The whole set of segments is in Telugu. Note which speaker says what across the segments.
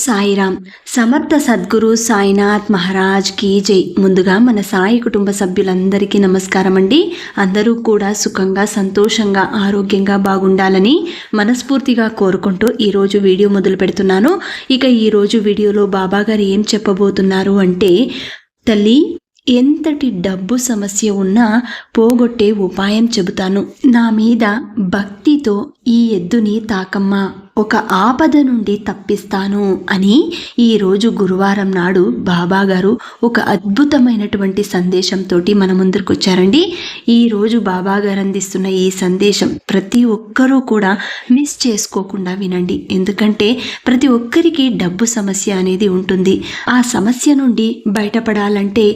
Speaker 1: సాయిరామ్. సమర్థ సద్గురు సాయినాథ్ మహారాజ్ కీ జై. ముందుగా మన సాయి కుటుంబ సభ్యులందరికీ నమస్కారం అండి. అందరూ కూడా సుఖంగా, సంతోషంగా, ఆరోగ్యంగా బాగుండాలని మనస్ఫూర్తిగా కోరుకుంటూ ఈరోజు వీడియో మొదలు పెడుతున్నాను. ఇక ఈరోజు వీడియోలో బాబాగారు ఏం చెప్పబోతున్నారు అంటే, తల్లి, ఎంతటి డబ్బు సమస్య ఉన్నా పోగొట్టే ఉపాయం చెబుతాను. నా మీద భక్తితో ఈ ఎద్దుని తాకమ్మా, ఒక ఆపద నుండి తప్పిస్తాను అని ఈరోజు గురువారం నాడు బాబాగారు ఒక అద్భుతమైనటువంటి సందేశంతో మన ముందరికి వచ్చారండి. ఈరోజు బాబాగారు అందిస్తున్న ఈ సందేశం ప్రతి ఒక్కరూ కూడా మిస్ చేసుకోకుండా వినండి. ఎందుకంటే ప్రతి ఒక్కరికి డబ్బు సమస్య అనేది ఉంటుంది. ఆ సమస్య నుండి బయటపడాలంటే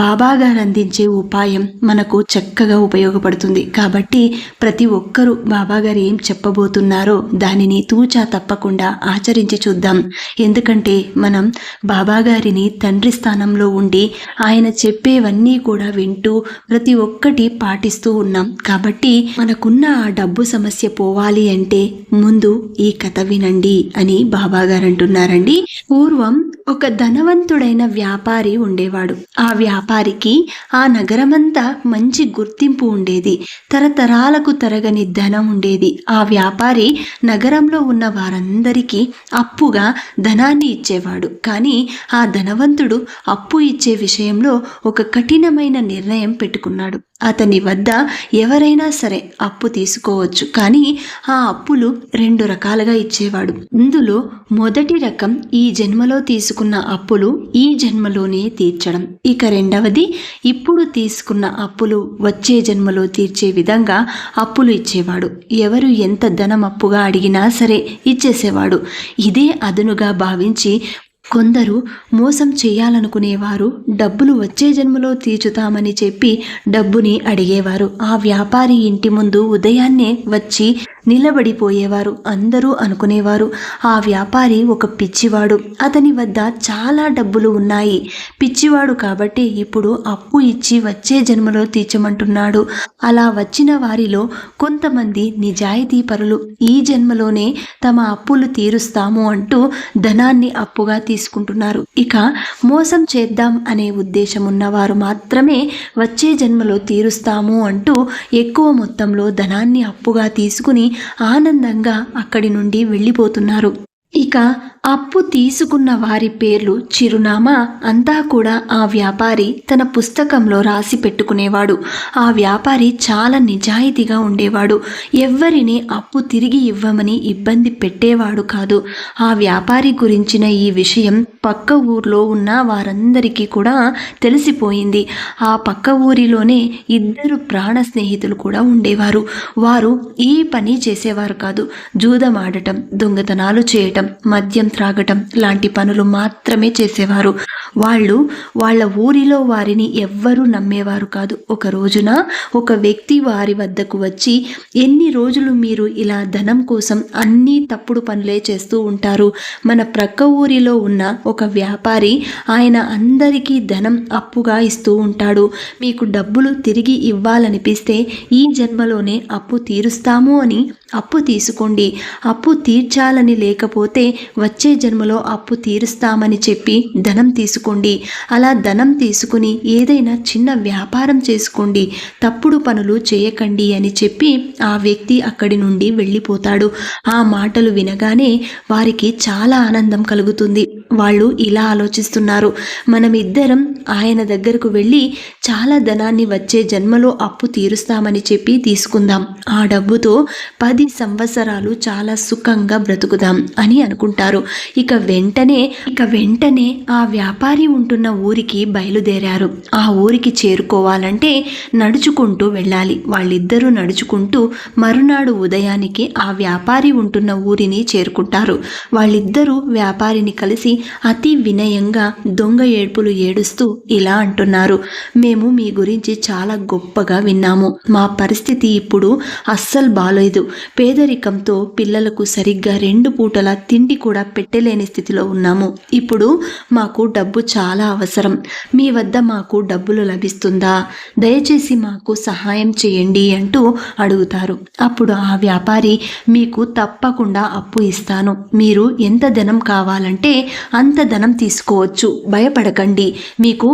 Speaker 1: బాబాగారు అందించే ఉపాయం మనకు చక్కగా ఉపయోగపడుతుంది. కాబట్టి ప్రతి ఒక్కరూ బాబాగారు ఏం చెప్పబోతున్నారో దానిని తూచా తప్పకుండా ఆచరించి చూద్దాం. ఎందుకంటే మనం బాబాగారిని తండ్రి స్థానంలో ఉండి ఆయన చెప్పేవన్నీ కూడా వింటూ ప్రతి ఒక్కటి పాటిస్తూ ఉన్నాం. కాబట్టి మనకున్న ఆ డబ్బు సమస్య పోవాలి అంటే ముందు ఈ కథ వినండి అని బాబాగారు అంటున్నారండి. పూర్వం ఒక ధనవంతుడైన వ్యాపారి ఉండేవాడు. ఆ వ్యాపారికి ఆ నగరమంతా మంచి గుర్తింపు ఉండేది. తరతరాలకు తరగని ధనం ఉండేది. ఆ వ్యాపారి నగరంలో ఉన్న వారందరికీ అప్పుగా ధనాన్ని ఇచ్చేవాడు. కానీ ఆ ధనవంతుడు అప్పు ఇచ్చే విషయంలో ఒక కఠినమైన నిర్ణయం పెట్టుకున్నాడు. అతని వద్ద ఎవరైనా సరే అప్పు తీసుకోవచ్చు, కానీ ఆ అప్పులు 2 రకాలుగా ఇచ్చేవాడు. ఇందులో మొదటి రకం ఈ జన్మలో తీసుకున్న అప్పులు ఈ జన్మలోనే తీర్చడం. ఇక రెండవది ఇప్పుడు తీసుకున్న అప్పులు వచ్చే జన్మలో తీర్చే విధంగా అప్పులు ఇచ్చేవాడు. ఎవరు ఎంత ధనం అప్పుగా అడిగినా సరే ఇచ్చేసేవాడు. ఇదే అదనుగా భావించి కొందరు మోసం చేయాలనుకునేవారు డబ్బులు వచ్చే జన్మలో తీర్చుతామని చెప్పి డబ్బుని అడిగేవారు. ఆ వ్యాపారి ఇంటి ముందు ఉదయాన్నే వచ్చి నిలబడిపోయేవారు. అందరూ అనుకునేవారు, ఆ వ్యాపారి ఒక పిచ్చివాడు, అతని వద్ద చాలా డబ్బులు ఉన్నాయి, పిచ్చివాడు కాబట్టి ఇప్పుడు అప్పు ఇచ్చి వచ్చే జన్మలో తీర్చమంటున్నాడు. అలా వచ్చిన వారిలో కొంతమంది నిజాయితీ పరులు ఈ జన్మలోనే తమ అప్పులు తీరుస్తాము అంటూ ధనాన్ని అప్పుగా తీసుకుంటున్నారు. ఇక మోసం చేద్దాం అనే ఉద్దేశం ఉన్నవారు మాత్రమే వచ్చే జన్మలో తీరుస్తాము అంటూ ఎక్కువ మొత్తంలో ధనాన్ని అప్పుగా తీసుకుని ఆనందంగా అక్కడి నుండి వెళ్ళిపోతున్నారు. ఇక అప్పు తీసుకున్న వారి పేర్లు, చిరునామా అంతా కూడా ఆ వ్యాపారి తన పుస్తకంలో రాసి పెట్టుకునేవాడు. ఆ వ్యాపారి చాలా నిజాయితీగా ఉండేవాడు. ఎవ్వరిని అప్పు తిరిగి ఇవ్వమని ఇబ్బంది పెట్టేవాడు కాదు. ఆ వ్యాపారి గురించిన ఈ విషయం పక్క ఊర్లో ఉన్న వారందరికీ కూడా తెలిసిపోయింది. ఆ పక్క ఊరిలోనే 2 ప్రాణ స్నేహితులు కూడా ఉండేవారు. వారు ఈ పని చేసేవారు కాదు. జూదమాడటం, దొంగతనాలు చేయటం, మద్యం త్రాగటం లాంటి పనులు మాత్రమే చేసేవారు. వాళ్ళ ఊరిలో వారిని ఎవ్వరూ నమ్మేవారు కాదు. ఒక రోజున ఒక వ్యక్తి వారి వద్దకు వచ్చి, ఎన్ని రోజులు మీరు ఇలా ధనం కోసం అన్నీ తప్పుడు పనులే చేస్తూ ఉంటారు? మన ప్రక్క ఊరిలో ఉన్న ఒక వ్యాపారి, ఆయన అందరికీ ధనం అప్పుగా ఇస్తూ ఉంటాడు. మీకు డబ్బులు తిరిగి ఇవ్వాలనిపిస్తే ఈ జన్మలోనే అప్పు తీరుస్తాము అని అప్పు తీసుకోండి. అప్పు తీర్చాలని లేకపోతే వచ్చే జన్మలో అప్పు తీరుస్తామని చెప్పి ధనం తీసుకోండి. అలా ధనం తీసుకుని ఏదైనా చిన్న వ్యాపారం చేసుకోండి, తప్పుడు పనులు చేయకండి అని చెప్పి ఆ వ్యక్తి అక్కడి నుండి వెళ్ళిపోతాడు. ఆ మాటలు వినగానే వారికి చాలా ఆనందం కలుగుతుంది. వాళ్ళు ఇలా ఆలోచిస్తున్నారు, మనమిద్దరం ఆయన దగ్గరకు వెళ్ళి చాలా ధనాన్ని వచ్చే జన్మలో అప్పు తీరుస్తామని చెప్పి తీసుకుందాం. ఆ డబ్బుతో 10 సంవత్సరాలు చాలా సుఖంగా బ్రతుకుదాం అని అనుకుంటారు. ఇక వెంటనే ఆ వ్యాపారి ఉంటున్న ఊరికి బయలుదేరారు. ఆ ఊరికి చేరుకోవాలంటే నడుచుకుంటూ వెళ్ళాలి. వాళ్ళిద్దరూ నడుచుకుంటూ మరునాడు ఉదయానికి ఆ వ్యాపారి ఉంటున్న ఊరిని చేరుకుంటారు. వాళ్ళిద్దరూ వ్యాపారిని కలిసి, అతి వినయంగా దొంగ ఏడ్పులు ఏడుస్తూ ఇలా అంటున్నారు. మేము మీ గురించి చాలా గొప్పగా విన్నాము. మా పరిస్థితి ఇప్పుడు అస్సలు బాలేదు. పేదరికంతో పిల్లలకు సరిగ్గా 2 పూటల తిండి కూడా పెట్టలేని స్థితిలో ఉన్నాము. ఇప్పుడు మాకు డబ్బు చాలా అవసరం. మీ వద్ద మాకు డబ్బులు లభిస్తుందా? దయచేసి మాకు సహాయం చేయండి అంటూ అడుగుతారు. అప్పుడు ఆ వ్యాపారి, మీకు తప్పకుండా అప్పు ఇస్తాను. మీరు ఎంత ధనం కావాలంటే అంత ధనం తీసుకోవచ్చు, భయపడకండి. మీకు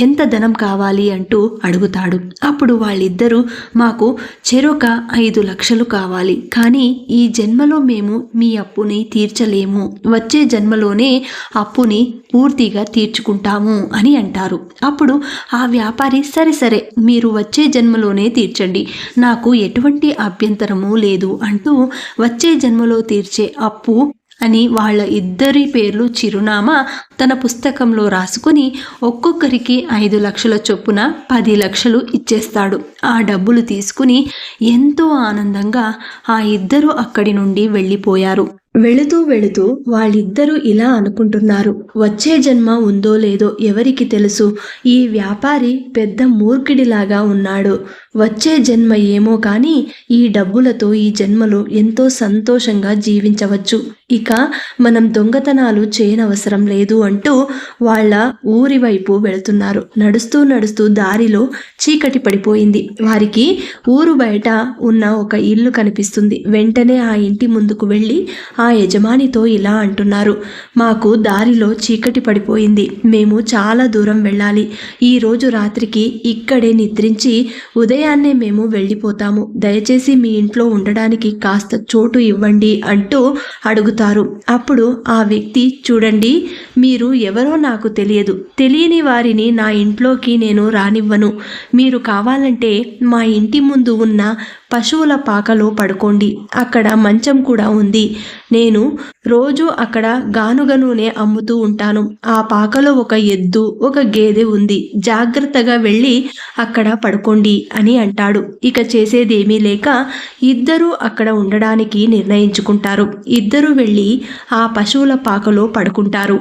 Speaker 1: ఎంత ధనం కావాలి అంటూ అడుగుతాడు. అప్పుడు వాళ్ళిద్దరూ, మాకు చెరొక 5 లక్షలు కావాలి, కానీ ఈ జన్మలో మేము మీ అప్పుని తీర్చలేము. వచ్చే జన్మలోనే అప్పుని పూర్తిగా తీర్చుకుంటాము అని అంటారు. అప్పుడు ఆ వ్యాపారి, సరే మీరు వచ్చే జన్మలోనే తీర్చండి, నాకు ఎటువంటి అభ్యంతరము లేదు అంటూ వచ్చే జన్మలో తీర్చే అప్పు అని వాళ్ళ ఇద్దరి పేర్లు చిరునామా తన పుస్తకంలో రాసుకుని ఒక్కొక్కరికి 5 లక్షల చొప్పున 10 లక్షలు ఇచ్చేస్తాడు. ఆ డబ్బులు తీసుకుని ఎంతో ఆనందంగా ఆ ఇద్దరు అక్కడి నుండి వెళ్ళిపోయారు. వెళుతూ వాళ్ళిద్దరూ ఇలా అనుకుంటున్నారు, వచ్చే జన్మ ఉందో లేదో ఎవరికి తెలుసు. ఈ వ్యాపారి పెద్ద మూర్ఖుడిలాగా ఉన్నాడు. వచ్చే జన్మ ఏమో కానీ ఈ డబ్బులతో ఈ జన్మలో ఎంతో సంతోషంగా జీవించవచ్చు. ఇక మనం దొంగతనాలు చేయనవసరం లేదు అంటూ వాళ్ళ ఊరి వైపు వెళుతున్నారు. నడుస్తూ దారిలో చీకటి పడిపోయింది. వారికి ఊరు బయట ఉన్న ఒక ఇల్లు కనిపిస్తుంది. వెంటనే ఆ ఇంటి ముందుకు వెళ్ళి ఆ యజమానితో ఇలా అంటున్నారు, మాకు దారిలో చీకటి పడిపోయింది, మేము చాలా దూరం వెళ్ళాలి. ఈరోజు రాత్రికి ఇక్కడే నిద్రించి ఉదయాన్నే మేము వెళ్ళిపోతాము. దయచేసి మీ ఇంట్లో ఉండడానికి కాస్త చోటు ఇవ్వండి అంటూ అడుగుతారు. అప్పుడు ఆ వ్యక్తి, చూడండి, మీరు ఎవరో నాకు తెలియని వారిని నా ఇంట్లోకి నేను రానివ్వను. మీరు కావాలంటే మా ఇంటి ముందు ఉన్న పశువుల పాకలో పడుకోండి, అక్కడ మంచం కూడా ఉంది. నేను రోజు అక్కడ గానుగ నూనె అమ్ముతూ ఉంటాను. ఆ పాకలో ఒక ఎద్దు, ఒక గేదె ఉంది. జాగ్రత్తగా వెళ్ళి అక్కడ పడుకోండి అని అంటాడు. ఇక చేసేదేమీ లేక ఇద్దరూ అక్కడ ఉండడానికి నిర్ణయించుకుంటారు. ఇద్దరూ వెళ్ళి ఆ పశువుల పాకలో పడుకుంటారు.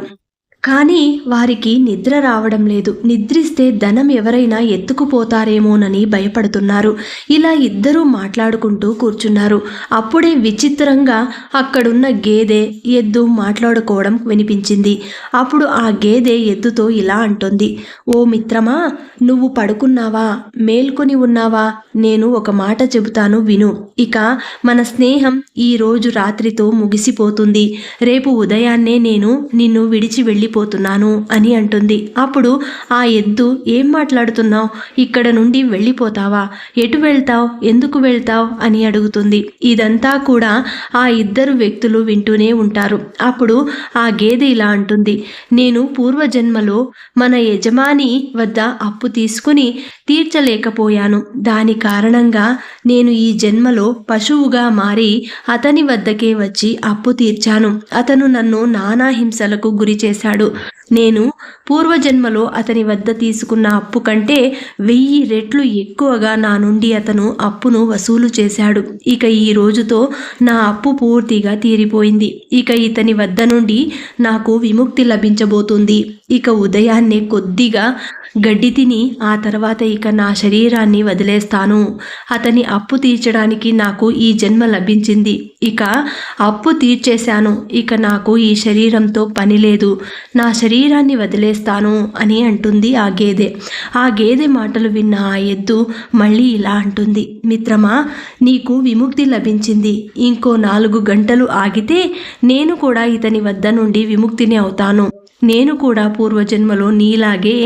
Speaker 1: కానీ వారికి నిద్ర రావడం లేదు. నిద్రిస్తే ధనం ఎవరైనా ఎత్తుకుపోతారేమోనని భయపడుతున్నారు. ఇలా ఇద్దరూ మాట్లాడుకుంటూ కూర్చున్నారు. అప్పుడే విచిత్రంగా అక్కడున్న గేదె, ఎద్దు మాట్లాడుకోవడం వినిపించింది. అప్పుడు ఆ గేదె ఎద్దుతో ఇలా అంటుంది, ఓ మిత్రమా, నువ్వు పడుకున్నావా? మేల్కొని ఉన్నావా? నేను ఒక మాట చెబుతాను విను. ఇక మన స్నేహం ఈ రోజు రాత్రితో ముగిసిపోతుంది. రేపు ఉదయాన్నే నేను నిన్ను విడిచి వెళ్ళిపోతున్నాను అని అంటుంది. అప్పుడు ఆ ఎద్దు, ఏం మాట్లాడుతున్నావు? ఇక్కడ నుండి వెళ్ళిపోతావా? ఎటు వెళ్తావు? ఎందుకు వెళ్తావు అని అడుగుతుంది. ఇదంతా కూడా ఆ ఇద్దరు వ్యక్తులు వింటూనే ఉంటారు. అప్పుడు ఆ గేదె ఇలా అంటుంది, నేను పూర్వజన్మలో మన యజమాని వద్ద అప్పు తీసుకుని తీర్చలేకపోయాను. దాని కారణంగా నేను ఈ జన్మలో పశువుగా మారి అతని వద్దకే వచ్చి అప్పు తీర్చాను. అతను నన్ను నానా హింసలకు గురి చేశాడు. నేను పూర్వజన్మలో అతని వద్ద తీసుకున్న అప్పు కంటే 1000 రెట్లు ఎక్కువగా నా నుండి అతను అప్పును వసూలు చేశాడు. ఇక ఈ రోజుతో నా అప్పు పూర్తిగా తీరిపోయింది. ఇక ఇతని వద్ద నుండి నాకు విముక్తి లభించబోతుంది. ఇక ఉదయాన్నే కొద్దిగా గడ్డి తిని ఆ తర్వాత ఇక నా శరీరాన్ని వదిలేస్తాను. అతని అప్పు తీర్చడానికి నాకు ఈ జన్మ లభించింది. ఇక అప్పు తీర్చేశాను. ఇక నాకు ఈ శరీరంతో పని లేదు. నా శరీరాన్ని వదిలేస్తాను అని అంటుంది ఆ గేదె. ఆ గేదె మాటలు విన్న ఆ ఎద్దు మళ్ళీ ఇలా అంటుంది, మిత్రమా, నీకు విముక్తి లభించింది. ఇంకో 4 గంటలు ఆగితే నేను కూడా ఇతని వద్ద నుండి విముక్తిని అవుతాను. నేను కూడా పూర్వజన్మలో నీలాగే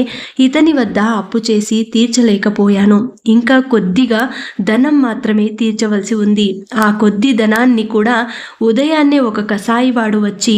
Speaker 1: ఇతని వద్ద అప్పు చేసి తీర్చలేకపోయాను. ఇంకా కొద్దిగా ధనం మాత్రమే తీర్చవలసి ఉంది. ఆ కొద్ది ధనాన్ని కూడా ఉదయాన్నే ఒక కసాయివాడు వచ్చి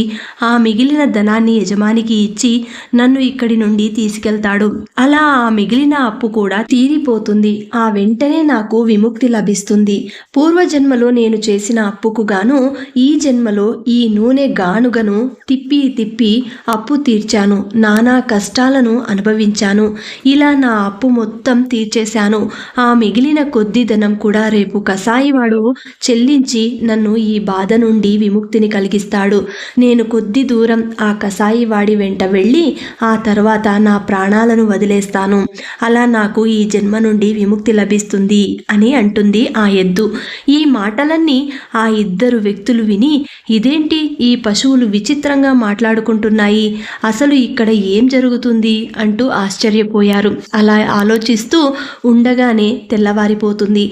Speaker 1: ఆ మిగిలిన ధనాన్ని యజమానికి ఇచ్చి నన్ను ఇక్కడి నుండి తీసుకెళ్తాడు. అలా ఆ మిగిలిన అప్పు కూడా తీరిపోతుంది. ఆ వెంటనే నాకు విముక్తి లభిస్తుంది. పూర్వజన్మలో నేను చేసిన అప్పుకు గాను ఈ జన్మలో ఈ నూనె గానుగను తిప్పి అప్పు తీర్చాను, నానా కష్టాలను అనుభవించాను, ఇలా నా అప్పు మొత్తం తీర్చేశాను. ఆ మిగిలిన కొద్ది ధనం కూడా రేపు కసాయివాడు చెల్లించి నన్ను ఈ బాధ నుండి విముక్తిని కలిగిస్తాడు. నేను కొద్ది దూరం ఆ కసాయివాడి వెంట వెళ్ళి ఆ తర్వాత నా ప్రాణాలను వదిలేస్తాను. అలా నాకు ఈ జన్మ నుండి విముక్తి లభిస్తుంది అని అంటుంది ఆ ఎద్దు. ఈ మాటలన్నీ ఆ ఇద్దరు వ్యక్తులు విని, ఇదేంటి ఈ పశువులు విచిత్రంగా మాట్లాడుకుంటున్నాయి, అసలు ఇక్కడ ఏం జరుగుతుంది అంటూ ఆశ్చర్యపోయారు. అలా ఆలోచిస్తూ ఉండగానే తెల్లవారిపోతుంది.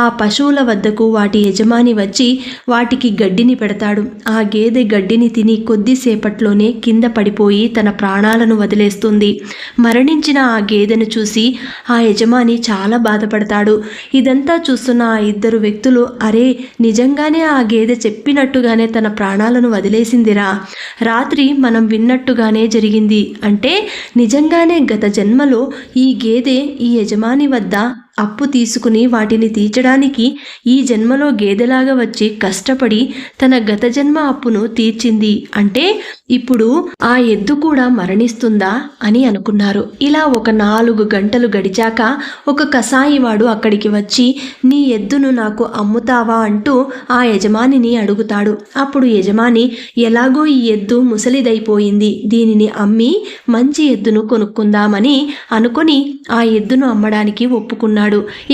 Speaker 1: ఆ పశువుల వద్దకు వాటి యజమాని వచ్చి వాటికి గడ్డిని పెడతాడు. ఆ గేదె గడ్డిని తిని కొద్దిసేపట్లోనే కింద పడిపోయి తన ప్రాణాలను వదిలేస్తుంది. మరణించిన ఆ గేదెను చూసి ఆ యజమాని చాలా బాధపడతాడు. ఇదంతా చూస్తున్న ఆ ఇద్దరు వ్యక్తులు, అరే నిజంగానే ఆ గేదె చెప్పినట్టుగానే తన ప్రాణాలను వదిలేసిందిరా, రాత్రి మనం విన్నట్టుగానే జరిగింది. అంటే నిజంగానే గత జన్మలో ఈ గేదె ఈ యజమాని వద్ద అప్పు తీసుకుని వాటిని తీర్చడానికి ఈ జన్మలో గేదెలాగా వచ్చి కష్టపడి తన గత జన్మ అప్పును తీర్చింది. అంటే ఇప్పుడు ఆ ఎద్దు కూడా మరణిస్తుందా అని అనుకున్నారు. ఇలా ఒక 4 గంటలు గడిచాక ఒక కసాయివాడు అక్కడికి వచ్చి, నీ ఎద్దును నాకు అమ్ముతావా అంటూ ఆ యజమానిని అడుగుతాడు. అప్పుడు యజమాని, ఎలాగో ఈ ఎద్దు ముసలిదైపోయింది, దీనిని అమ్మి మంచి ఎద్దును కొనుక్కుందామని అనుకొని ఆ ఎద్దును అమ్మడానికి ఒప్పుకున్నాడు.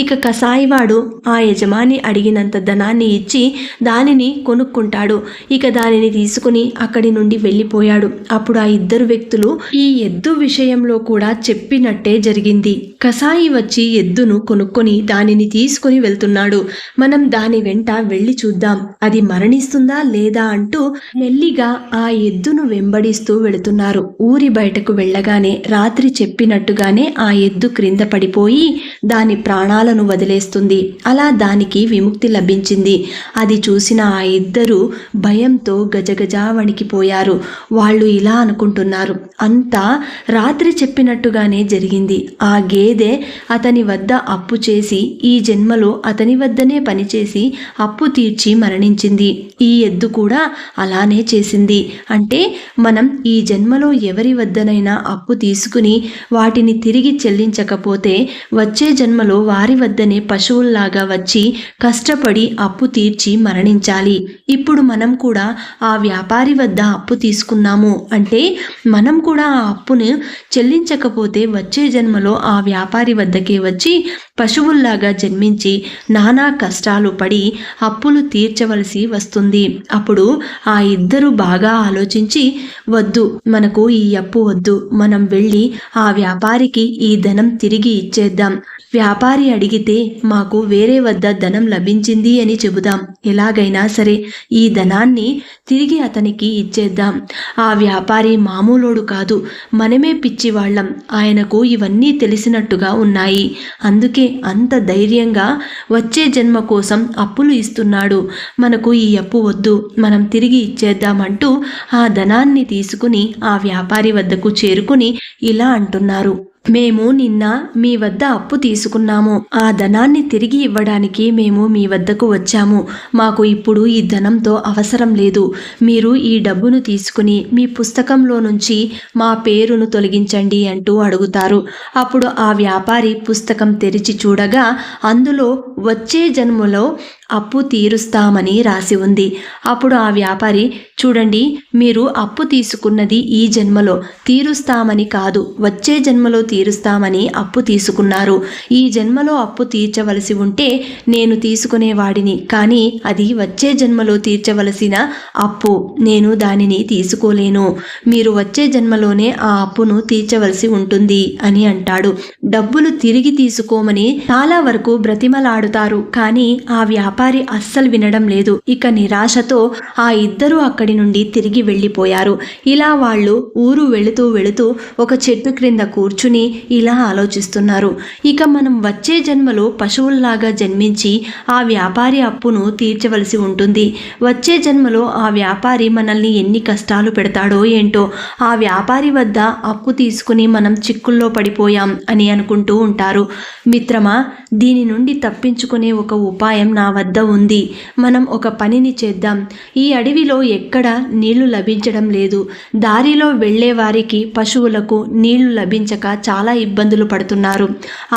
Speaker 1: ఇక కసాయివాడు ఆ యజమాని అడిగినంత ధనాన్ని ఇచ్చి దానిని కొనుక్కుంటాడు. ఇక దానిని తీసుకుని అక్కడి నుండి వెళ్ళిపోయాడు. అప్పుడు ఆ ఇద్దరు వ్యక్తులు ఈ ఎద్దు విషయంలో కూడా చెప్పినట్టే జరిగింది. కసాయి వచ్చి ఎద్దును కొనుక్కొని దానిని తీసుకుని వెళ్తున్నాడు. మనం దాని వెంట వెళ్ళి చూద్దాం, అది మరణిస్తుందా లేదా అంటూ మెల్లిగా ఆ ఎద్దును వెంబడిస్తూ వెళుతున్నారు. ఊరి బయటకు వెళ్ళగానే రాత్రి చెప్పినట్టుగానే ఆ ఎద్దు క్రింద పడిపోయి దాని ప్రాణాలను వదిలేస్తుంది. అలా దానికి విముక్తి లభించింది. అది చూసిన ఆ ఇద్దరు భయంతో గజగజా వణికిపోయారు. వాళ్ళు ఇలా అనుకుంటున్నారు, అంతా రాత్రి చెప్పినట్టుగానే జరిగింది. ఆ గేదె అతని వద్ద అప్పు చేసి ఈ జన్మలో అతని వద్దనే పనిచేసి అప్పు తీర్చి మరణించింది. ఈ ఎద్దు కూడా అలానే చేసింది. అంటే మనం ఈ జన్మలో ఎవరి వద్దనైనా అప్పు తీసుకుని వాటిని తిరిగి చెల్లించకపోతే వచ్చే జన్మలో వారి వద్దనే పశువుల్లాగా వచ్చి కష్టపడి అప్పు తీర్చి మరణించాలి. ఇప్పుడు మనం కూడా ఆ వ్యాపారి వద్ద అప్పు తీసుకున్నాము అంటే మనం కూడా ఆ అప్పును చెల్లించకపోతే వచ్చే జన్మలో ఆ వ్యాపారి వద్దకే వచ్చి పశువుల్లాగా జన్మించి నానా కష్టాలు పడి అప్పులు తీర్చవలసి వస్తుంది. అప్పుడు ఆ ఇద్దరు బాగా ఆలోచించి, వద్దు, మనకు ఈ అప్పు వద్దు, మనం వెళ్ళి ఆ వ్యాపారికి ఈ ధనం తిరిగి ఇచ్చేద్దాం. వ్యాపారి అడిగితే మాకు వేరే వద్ద ధనం లభించింది అని చెబుదాం. ఎలాగైనా సరే ఈ ధనాన్ని తిరిగి అతనికి ఇచ్చేద్దాం. ఆ వ్యాపారి మామూలోడు కాదు, మనమే పిచ్చివాళ్ళం, ఆయనకు ఇవన్నీ తెలిసినట్టుగా ఉన్నాయి, అందుకే అంత ధైర్యంగా వచ్చే జన్మ కోసం అప్పులు ఇస్తున్నాడు. మనకు ఈ అప్పు వద్దు, మనం తిరిగి ఇచ్చేద్దామంటూ ఆ ధనాన్ని తీసుకుని ఆ వ్యాపారి వద్దకు చేరుకుని ఇలా అంటున్నారు, మేము నిన్న మీ వద్ద అప్పు తీసుకున్నాము, ఆ ధనాన్ని తిరిగి ఇవ్వడానికి మేము మీ వద్దకు వచ్చాము. మాకు ఇప్పుడు ఈ ధనంతో అవసరం లేదు. మీరు ఈ డబ్బును తీసుకుని మీ పుస్తకంలో నుంచి మా పేరును తొలగించండి అంటూ అడుగుతారు. అప్పుడు ఆ వ్యాపారి పుస్తకం తెరిచి చూడగా అందులో వచ్చే జన్మలో అప్పు తీరుస్తామని రాసి ఉంది. అప్పుడు ఆ వ్యాపారి, చూడండి, మీరు అప్పు తీసుకున్నది ఈ జన్మలో, తీరుస్తామని కాదు, వచ్చే జన్మలో తీరుస్తామని అప్పు తీసుకున్నారు. ఈ జన్మలో అప్పు తీర్చవలసి ఉంటే నేను తీసుకునేవాడిని, కానీ అది వచ్చే జన్మలో తీర్చవలసిన అప్పు, నేను దానిని తీసుకోలేను. మీరు వచ్చే జన్మలోనే ఆ అప్పును తీర్చవలసి ఉంటుంది అని అంటాడు. డబ్బులు తిరిగి తీసుకోమని చాలా వరకు బ్రతిమలాడుతారు, కానీ ఆ వ్యాపారి అస్సలు వినడం లేదు. ఇక నిరాశతో ఆ ఇద్దరు అక్కడి నుండి తిరిగి వెళ్ళిపోయారు. ఇలా వాళ్ళు ఊరు వెళుతూ వెళుతూ ఒక చెట్టు క్రింద కూర్చుని ఇలా ఆలోచిస్తున్నారు, ఇక మనం వచ్చే జన్మలో పశువుల్లాగా జన్మించి ఆ వ్యాపారి అప్పును తీర్చవలసి ఉంటుంది. వచ్చే జన్మలో ఆ వ్యాపారి మనల్ని ఎన్ని కష్టాలు పెడతాడో ఏంటో, ఆ వ్యాపారి వద్ద అప్పు తీసుకుని మనం చిక్కుల్లో పడిపోయాం అని అనుకుంటూ ఉంటారు. మిత్రమా, దీని నుండి తప్పించుకునే ఒక ఉపాయం నా వద్ద వద్ద ఉంది. మనం ఒక పనిని చేద్దాం. ఈ అడవిలో ఎక్కడ నీళ్లు లభించడం లేదు. దారిలో వెళ్ళే వారికి పశువులకు నీళ్లు లభించక చాలా ఇబ్బందులు పడుతున్నారు.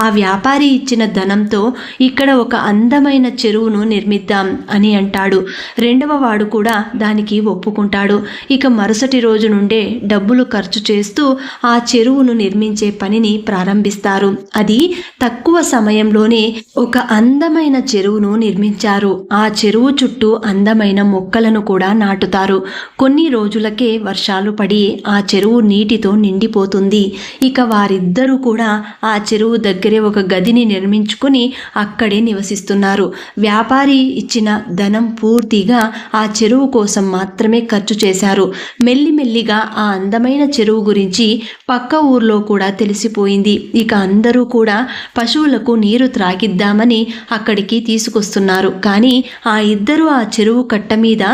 Speaker 1: ఆ వ్యాపారి ఇచ్చిన ధనంతో ఇక్కడ ఒక అందమైన చెరువును నిర్మిద్దాం అని అంటాడు. రెండవ వాడు కూడా దానికి ఒప్పుకుంటాడు. ఇక మరుసటి రోజు నుండే డబ్బులు ఖర్చు చేస్తూ ఆ చెరువును నిర్మించే పనిని ప్రారంభిస్తారు. అది తక్కువ సమయంలోనే ఒక అందమైన చెరువును నిర్మించారు. ఆ చెరువు చుట్టూ అందమైన మొక్కలను కూడా నాటుతారు. కొన్ని రోజులకే వర్షాలు పడి ఆ చెరువు నీటితో నిండిపోతుంది. ఇక వారిద్దరూ కూడా ఆ చెరువు దగ్గరే ఒక గదిని నిర్మించుకొని అక్కడే నివసిస్తున్నారు. వ్యాపారి ఇచ్చిన ధనం పూర్తిగా ఆ చెరువు కోసం మాత్రమే ఖర్చు చేశారు. మెల్లిమెల్లిగా ఆ అందమైన చెరువు గురించి పక్క ఊర్లో కూడా తెలిసిపోయింది. ఇక అందరూ కూడా పశువులకు నీరు త్రాగిద్దామని అక్కడికి తీసుకొస్తున్నారు. కానీ ఆ ఇద్దరు ఆ చెరువు కట్ట మీద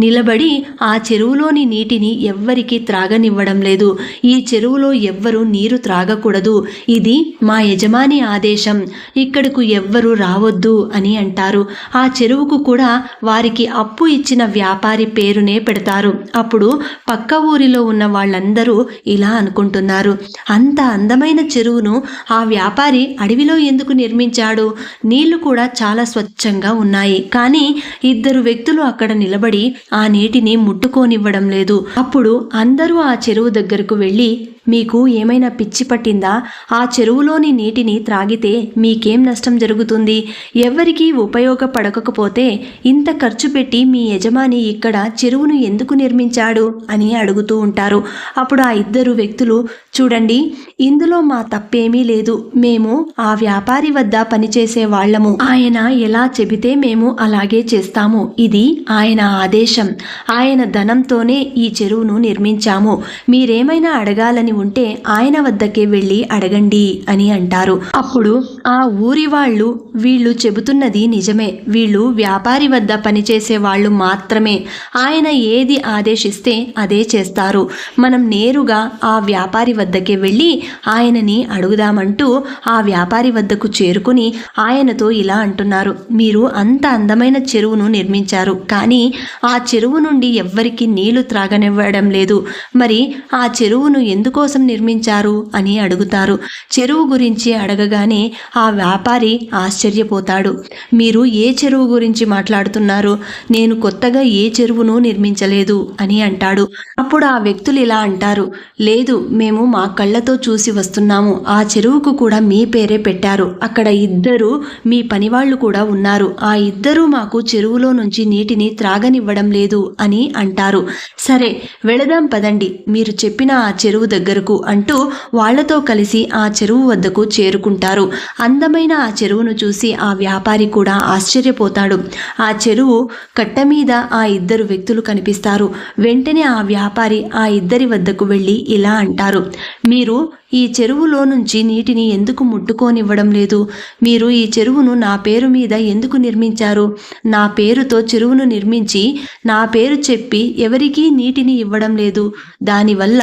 Speaker 1: నిలబడి ఆ చెరువులోని నీటిని ఎవ్వరికి త్రాగనివ్వడం లేదు. ఈ చెరువులో ఎవ్వరూ నీరు త్రాగకూడదు, ఇది మా యజమాని ఆదేశం, ఇక్కడకు ఎవ్వరూ రావద్దు అని అంటారు. ఆ చెరువుకు కూడా వారికి అప్పు ఇచ్చిన వ్యాపారి పేరునే పెడతారు. అప్పుడు పక్క ఊరిలో ఉన్న వాళ్ళందరూ ఇలా అనుకుంటున్నారు, అంత అందమైన చెరువును ఆ వ్యాపారి అడవిలో ఎందుకు నిర్మించాడు? నీళ్లు కూడా చాలా స్వచ్ఛంగా ఉన్నాయి. కానీ ఇద్దరు వ్యక్తులు అక్కడ నిలబడి ఆ నీటిని ముట్టుకోనివ్వడం లేదు. అప్పుడు అందరూ ఆ చెరువు దగ్గరకు వెళ్ళి, మీకు ఏమైనా పిచ్చి పట్టిందా? ఆ చెరువులోని నీటిని త్రాగితే మీకేం నష్టం జరుగుతుంది? ఎవరికీ ఉపయోగపడకపోతే ఇంత ఖర్చు పెట్టి మీ యజమాని ఇక్కడ చెరువును ఎందుకు నిర్మించాడు అని అడుగుతూ ఉంటారు. అప్పుడు ఆ ఇద్దరు వ్యక్తులు, చూడండి, ఇందులో మా తప్పేమీ లేదు. మేము ఆ వ్యాపారి వద్ద పనిచేసే వాళ్ళము. ఆయన ఎలా చెబితే మేము అలాగే చేస్తాము. ఇది ఆయన ఆదేశం. ఆయన ధనంతోనే ఈ చెరువును నిర్మించాము. మీరేమైనా అడగాలని ఉంటే ఆయన వద్దకే వెళ్ళి అడగండి అని అంటారు. అప్పుడు ఆ ఊరి వాళ్ళు, వీళ్ళు చెబుతున్నది నిజమే, వీళ్ళు వ్యాపారి వద్ద పనిచేసే వాళ్ళు మాత్రమే, ఆయన ఏది ఆదేశిస్తే అదే చేస్తారు, మనం నేరుగా ఆ వ్యాపారి వద్దకే వెళ్ళి ఆయనని అడుగుదామంటూ ఆ వ్యాపారి వద్దకు చేరుకుని ఆయనతో ఇలా అంటున్నారు, మీరు అంత అందమైన చెరువును నిర్మించారు, కానీ ఆ చెరువు నుండి ఎవ్వరికి నీళ్లు త్రాగనివ్వడం లేదు. మరి ఆ చెరువును ఎందుకోసం నిర్మించారు అని అడుగుతారు. చెరువు గురించి అడగగానే ఆ వ్యాపారి ఆశ్చర్యపోతాడు. మీరు ఏ చెరువు గురించి మాట్లాడుతున్నారు? నేను కొత్తగా ఏ చెరువును నిర్మించలేదు అని అంటాడు. అప్పుడు ఆ వ్యక్తులు ఇలా అంటారు, లేదు, మేము మా కళ్ళతో చూసి వస్తున్నాము. ఆ చెరువుకు కూడా మీ పేరే పెట్టారు. అక్కడ ఇద్దరు మీ పనివాళ్ళు కూడా ఉన్నారు. ఆ ఇద్దరూ మాకు చెరువులో నుంచి నీటిని త్రాగనివ్వడం లేదు అని అంటారు. సరే, వెళదాం పదండి, మీరు చెప్పిన ఆ చెరువు దగ్గరకు అంటూ వాళ్లతో కలిసి ఆ చెరువు వద్దకు చేరుకుంటారు. అందమైన ఆ చెరువును చూసి ఆ వ్యాపారి కూడా ఆశ్చర్యపోతాడు. ఆ చెరువు కట్ట మీద ఆ ఇద్దరు వ్యక్తులు కనిపిస్తారు. వెంటనే ఆ వ్యాపారి ఆ ఇద్దరి వద్దకు వెళ్ళి ఇలా అంటారు, మీరు ఈ చెరువులో నుంచి నీటిని ఎందుకు ముట్టుకోనివ్వడం లేదు? మీరు ఈ చెరువును నా పేరు మీద ఎందుకు నిర్మించారు? నా పేరుతో చెరువును నిర్మించి నా పేరు చెప్పి ఎవరికీ నీటిని ఇవ్వడం లేదు. దానివల్ల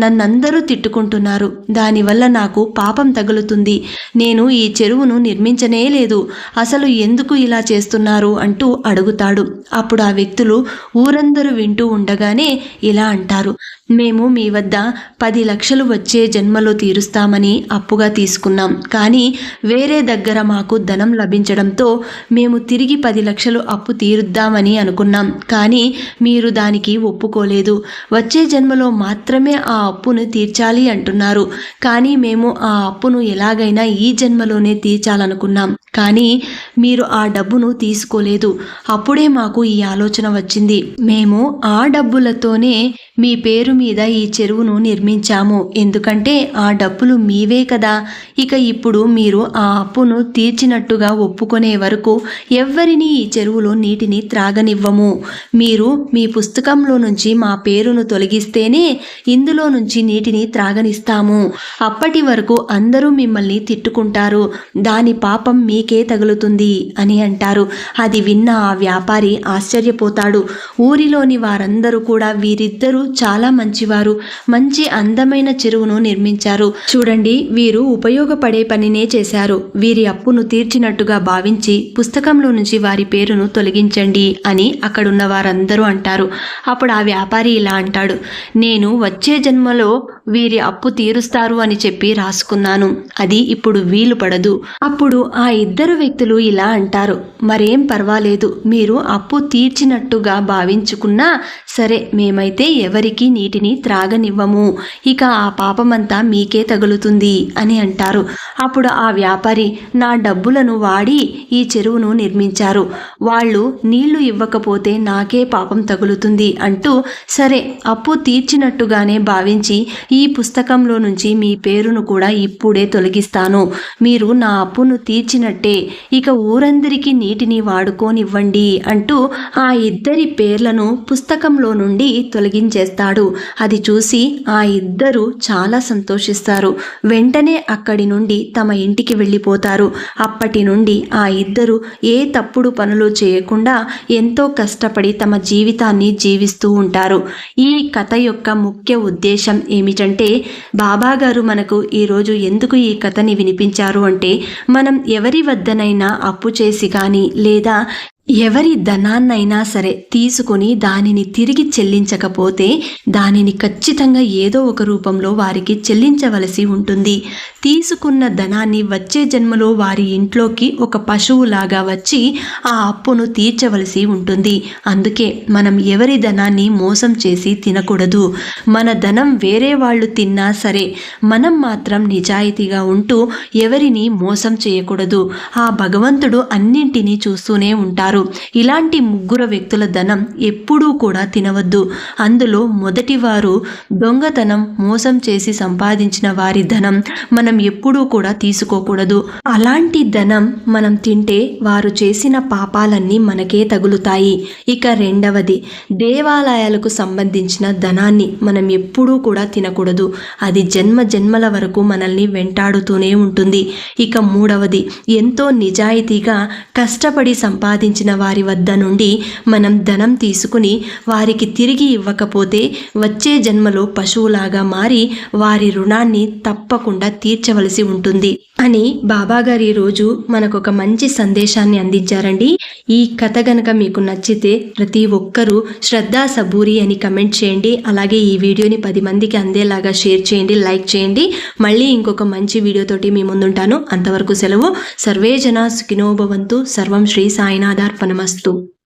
Speaker 1: నన్నందరూ తిట్టుకుంటున్నారు. దానివల్ల నాకు పాపం తగులుతుంది. నేను ఈ చెరువును నిర్మించనే లేదు. అసలు ఎందుకు ఇలా చేస్తున్నారు అంటూ అడుగుతాడు. అప్పుడు ఆ వ్యక్తులు ఊరందరూ వింటూ ఉండగానే ఇలా అంటారు, మేము మీ వద్ద 10 లక్షలు వచ్చే జన్మలో తీరుస్తామని అప్పుగా తీసుకున్నాం. కానీ వేరే దగ్గర మాకు ధనం లభించడంతో మేము తిరిగి 10 లక్షలు అప్పు తీరుద్దామని అనుకున్నాం. కానీ మీరు దానికి ఒప్పుకోలేదు. వచ్చే జన్మలో మాత్రమే ఆ అప్పును తీర్చాలి అంటున్నారు. కానీ మేము ఆ అప్పును ఎలాగైనా ఈ జన్మలోనే తీర్చాలనుకున్నాం. కానీ మీరు ఆ డబ్బును తీసుకోలేదు. అప్పుడే మాకు ఈ ఆలోచన వచ్చింది. మేము ఆ డబ్బులతోనే మీ పేరు మీద ఈ చెరువును నిర్మించాము. ఎందుకంటే ఆ డబ్బులు మీవే కదా. ఇక ఇప్పుడు మీరు ఆ అప్పును తీర్చినట్టుగా ఒప్పుకునే వరకు ఎవ్వరినీ ఈ చెరువులో నీటిని త్రాగనివ్వము. మీరు మీ పుస్తకంలో నుంచి మా పేరును తొలగిస్తేనే ఇందులో నుంచి నీటిని త్రాగనిస్తాము. అప్పటి వరకు అందరూ మిమ్మల్ని తిట్టుకుంటారు. దాని పాపం మీకే తగులుతుంది అని అంటారు. అది విన్న ఆ వ్యాపారి ఆశ్చర్యపోతాడు. ఊరిలోని వారందరూ కూడా వీరిద్దరూ చాలా మంచివారు, మంచి అందమైన చెరువును నిర్మించారు ఆలోచించారు. చూడండి, వీరు ఉపయోగపడే పనినే చేశారు. వీరి అప్పును తీర్చినట్టుగా భావించి పుస్తకంలో నుంచి వారి పేరును తొలగించండి అని అక్కడున్న వారందరూ అంటారు. అప్పుడు ఆ వ్యాపారి ఇలా అంటాడు, నేను వచ్చే జన్మలో వీరి అప్పు తీరుస్తారు అని చెప్పి రాసుకున్నాను. అది ఇప్పుడు వీలు పడదు. అప్పుడు ఆ ఇద్దరు వ్యక్తులు ఇలా అంటారు, మరేం పర్వాలేదు, మీరు అప్పు తీర్చినట్టుగా భావించుకున్నా సరే, మేమైతే ఎవరికి నీటిని త్రాగనివ్వము. ఇక ఆ పాపమంతా మీకే తగులుతుంది అని అంటారు. అప్పుడు ఆ వ్యాపారి, నా డబ్బులను వాడి ఈ చెరువును నిర్మించారు. వాళ్ళు నీళ్లు ఇవ్వకపోతే నాకే పాపం తగులుతుంది అంటూ, సరే అప్పు తీర్చినట్టుగానే భావించి ఈ పుస్తకంలో నుంచి మీ పేరును కూడా ఇప్పుడే తొలగిస్తాను. మీరు నా అప్పును తీర్చినట్టే. ఇక ఊరందరికీ నీటిని వాడుకోనివ్వండి అంటూ ఆ ఇద్దరి పేర్లను పుస్తకంలో నుండి తొలగించేస్తాడు. అది చూసి ఆ ఇద్దరు చాలా సంతోషిస్తారు. వెంటనే అక్కడి నుండి తమ ఇంటికి వెళ్ళిపోతారు. అప్పటి నుండి ఆ ఇద్దరు ఏ తప్పుడు పనులు చేయకుండా ఎంతో కష్టపడి తమ జీవితాన్ని జీవిస్తూ ఉంటారు. ఈ కథ యొక్క ముఖ్య ఉద్దేశం ఏమిటంటే, బాబాగారు మనకు ఈరోజు ఎందుకు ఈ కథని వినిపించారు అంటే, మనం ఎవరి వద్దనైనా అప్పు చేసి కానీ లేదా ఎవరి ధనాన్నైనా సరే తీసుకుని దానిని తిరిగి చెల్లించకపోతే దానిని ఖచ్చితంగా ఏదో ఒక రూపంలో వారికి చెల్లించవలసి ఉంటుంది. తీసుకున్న ధనాన్ని వచ్చే జన్మలో వారి ఇంట్లోకి ఒక పశువులాగా వచ్చి ఆ అప్పును తీర్చవలసి ఉంటుంది. అందుకే మనం ఎవరి ధనాన్ని మోసం చేసి తినకూడదు. మన ధనం వేరే వాళ్ళు తిన్నా సరే, మనం మాత్రం నిజాయితీగా ఉంటూ ఎవరిని మోసం చేయకూడదు. ఆ భగవంతుడు అన్నింటినీ చూస్తూనే ఉంటారు. ఇలాంటి ముగ్గురు వ్యక్తుల ధనం ఎప్పుడూ కూడా తినవద్దు. అందులో మొదటి వారు దొంగతనం, మోసం చేసి సంపాదించిన వారి ధనం మనం ఎప్పుడూ కూడా తీసుకోకూడదు. అలాంటి ధనం మనం తింటే వారు చేసిన పాపాలన్నీ మనకే తగులుతాయి. ఇక రెండవది, దేవాలయాలకు సంబంధించిన ధనాన్ని మనం ఎప్పుడూ కూడా తినకూడదు. అది జన్మ జన్మల వరకు మనల్ని వెంటాడుతూనే ఉంటుంది. ఇక మూడవది, ఎంతో నిజాయితీగా కష్టపడి సంపాదించిన వారి వద్ద నుండి మనం ధనం తీసుకుని వారికి తిరిగి ఇవ్వకపోతే వచ్చే జన్మలో పశువులాగా మారి వారి రుణాన్ని తప్పకుండా తీర్చవలసి ఉంటుంది అని బాబాగారు ఈరోజు మనకు ఒక మంచి సందేశాన్ని అందించారండి. ఈ కథ గనక మీకు నచ్చితే ప్రతి ఒక్కరూ శ్రద్ధా సబూరి అని కమెంట్ చేయండి. అలాగే ఈ వీడియోని 10 మందికి అందేలాగా షేర్ చేయండి, లైక్ చేయండి. మళ్ళీ ఇంకొక మంచి వీడియోతోటి మీ ముందుంటాను. అంతవరకు సెలవు. సర్వే జనా సుఖినో భవంతు. సర్వం శ్రీ సాయినాథార్పణమస్తు.